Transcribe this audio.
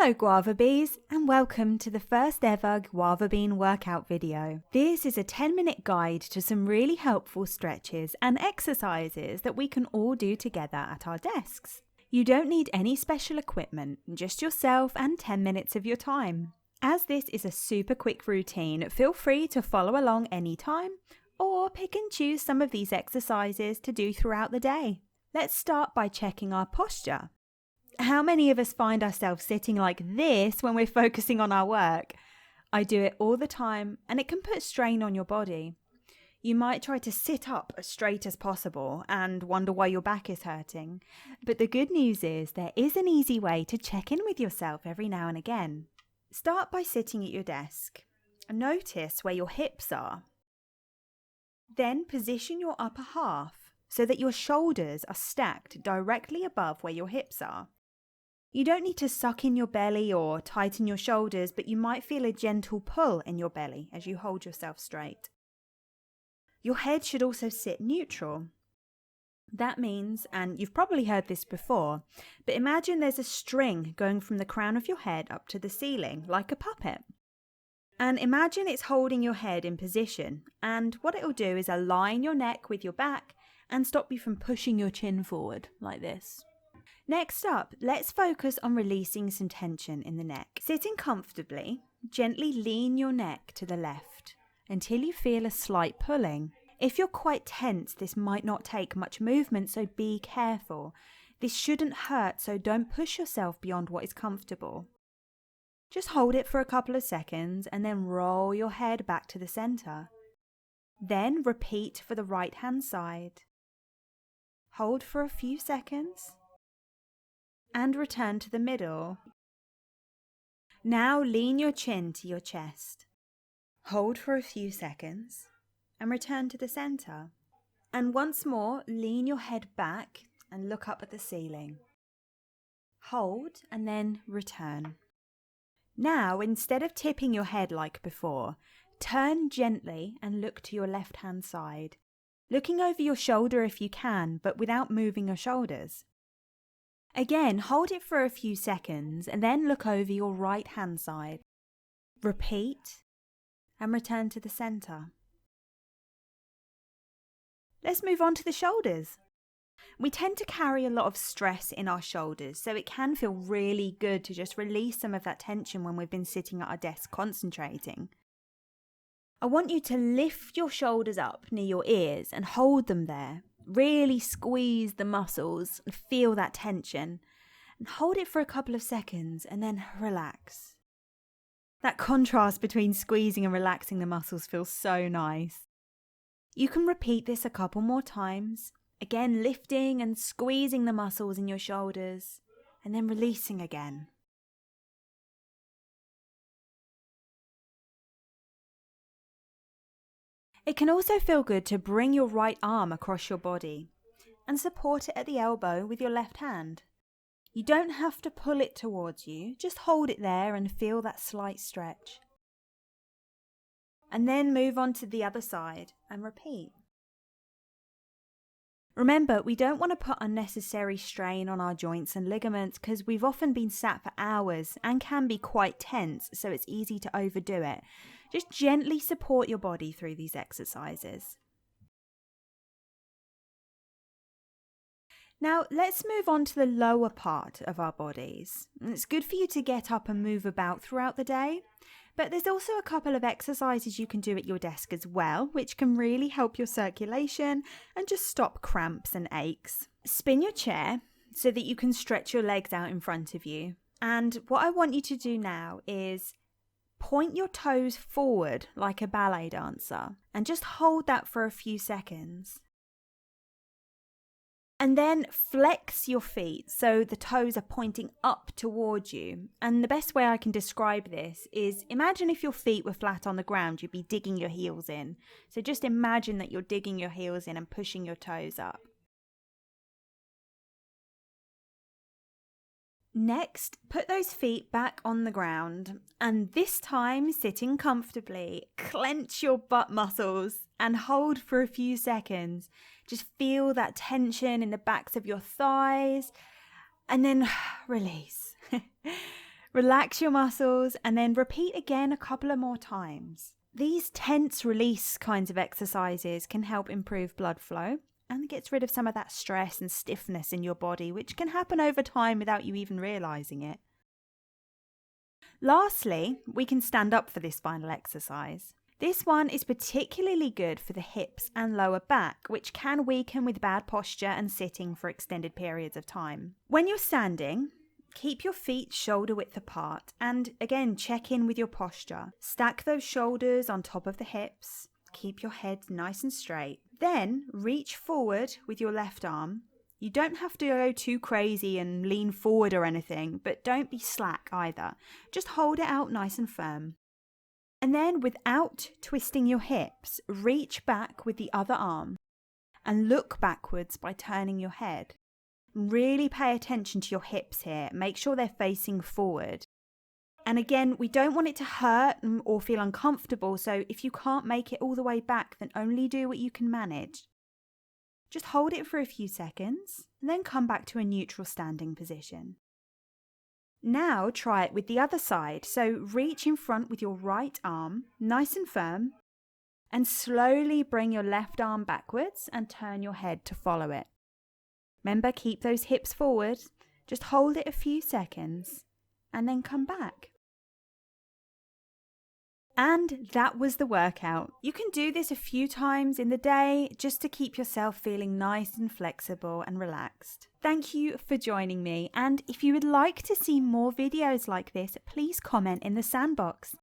Hello Guava Bees and welcome to the first ever Guava Bean workout video. This is a 10-minute guide to some really helpful stretches and exercises that we can all do together at our desks. You don't need any special equipment, just yourself and 10 minutes of your time. As this is a super quick routine, feel free to follow along anytime or pick and choose some of these exercises to do throughout the day. Let's start by checking our posture. How many of us find ourselves sitting like this when we're focusing on our work? I do it all the time and it can put strain on your body. You might try to sit up as straight as possible and wonder why your back is hurting. But the good news is there is an easy way to check in with yourself every now and again. Start by sitting at your desk. Notice where your hips are. Then position your upper half so that your shoulders are stacked directly above where your hips are. You don't need to suck in your belly or tighten your shoulders, but you might feel a gentle pull in your belly as you hold yourself straight. Your head should also sit neutral. That means, and you've probably heard this before, but imagine there's a string going from the crown of your head up to the ceiling, like a puppet. And imagine it's holding your head in position, and what it'll do is align your neck with your back and stop you from pushing your chin forward, like this. Next up, let's focus on releasing some tension in the neck. Sitting comfortably, gently lean your neck to the left until you feel a slight pulling. If you're quite tense, this might not take much movement, so be careful. This shouldn't hurt, so don't push yourself beyond what is comfortable. Just hold it for a couple of seconds and then roll your head back to the center. Then repeat for the right hand side. Hold for a few seconds. And return to the middle. Now lean your chin to your chest. Hold for a few seconds and return to the center. And once more, lean your head back and look up at the ceiling. Hold and then return. Now, instead of tipping your head like before, turn gently and look to your left-hand side, looking over your shoulder if you can, but without moving your shoulders. Again, hold it for a few seconds and then look over your right hand side. Repeat and return to the center. Let's move on to the shoulders. We tend to carry a lot of stress in our shoulders, so it can feel really good to just release some of that tension when we've been sitting at our desk concentrating. I want you to lift your shoulders up near your ears and hold them there. Really squeeze the muscles and feel that tension and hold it for a couple of seconds and then relax. That contrast between squeezing and relaxing the muscles feels so nice. You can repeat this a couple more times, again lifting and squeezing the muscles in your shoulders and then releasing again. It can also feel good to bring your right arm across your body and support it at the elbow with your left hand. You don't have to pull it towards you, just hold it there and feel that slight stretch. And then move on to the other side and repeat. Remember, we don't want to put unnecessary strain on our joints and ligaments because we've often been sat for hours and can be quite tense, so it's easy to overdo it. Just gently support your body through these exercises. Now, let's move on to the lower part of our bodies. It's good for you to get up and move about throughout the day, but there's also a couple of exercises you can do at your desk as well, which can really help your circulation and just stop cramps and aches. Spin your chair so that you can stretch your legs out in front of you. And what I want you to do now is point your toes forward like a ballet dancer and just hold that for a few seconds. And then flex your feet so the toes are pointing up towards you. And the best way I can describe this is imagine if your feet were flat on the ground, you'd be digging your heels in. So just imagine that you're digging your heels in and pushing your toes up. Next, put those feet back on the ground and this time sitting comfortably, clench your butt muscles and hold for a few seconds. Just feel that tension in the backs of your thighs and then release. Relax your muscles and then repeat again a couple of more times. These tense release kinds of exercises can help improve blood flow and gets rid of some of that stress and stiffness in your body, which can happen over time without you even realizing it. Lastly, we can stand up for this final exercise. This one is particularly good for the hips and lower back, which can weaken with bad posture and sitting for extended periods of time. When you're standing, keep your feet shoulder width apart and again check in with your posture. Stack those shoulders on top of the hips. Keep your head nice and straight. Then reach forward with your left arm. You don't have to go too crazy and lean forward or anything, but don't be slack either. Just hold it out nice and firm. And then without twisting your hips, reach back with the other arm and look backwards by turning your head. Really pay attention to your hips here. Make sure they're facing forward. And again, we don't want it to hurt or feel uncomfortable, so if you can't make it all the way back, then only do what you can manage. Just hold it for a few seconds and then come back to a neutral standing position. Now try it with the other side. So reach in front with your right arm, nice and firm, and slowly bring your left arm backwards and turn your head to follow it. Remember, keep those hips forward. Just hold it a few seconds and then come back. And that was the workout. You can do this a few times in the day just to keep yourself feeling nice and flexible and relaxed. Thank you for joining me, and if you would like to see more videos like this, please comment in the sandbox.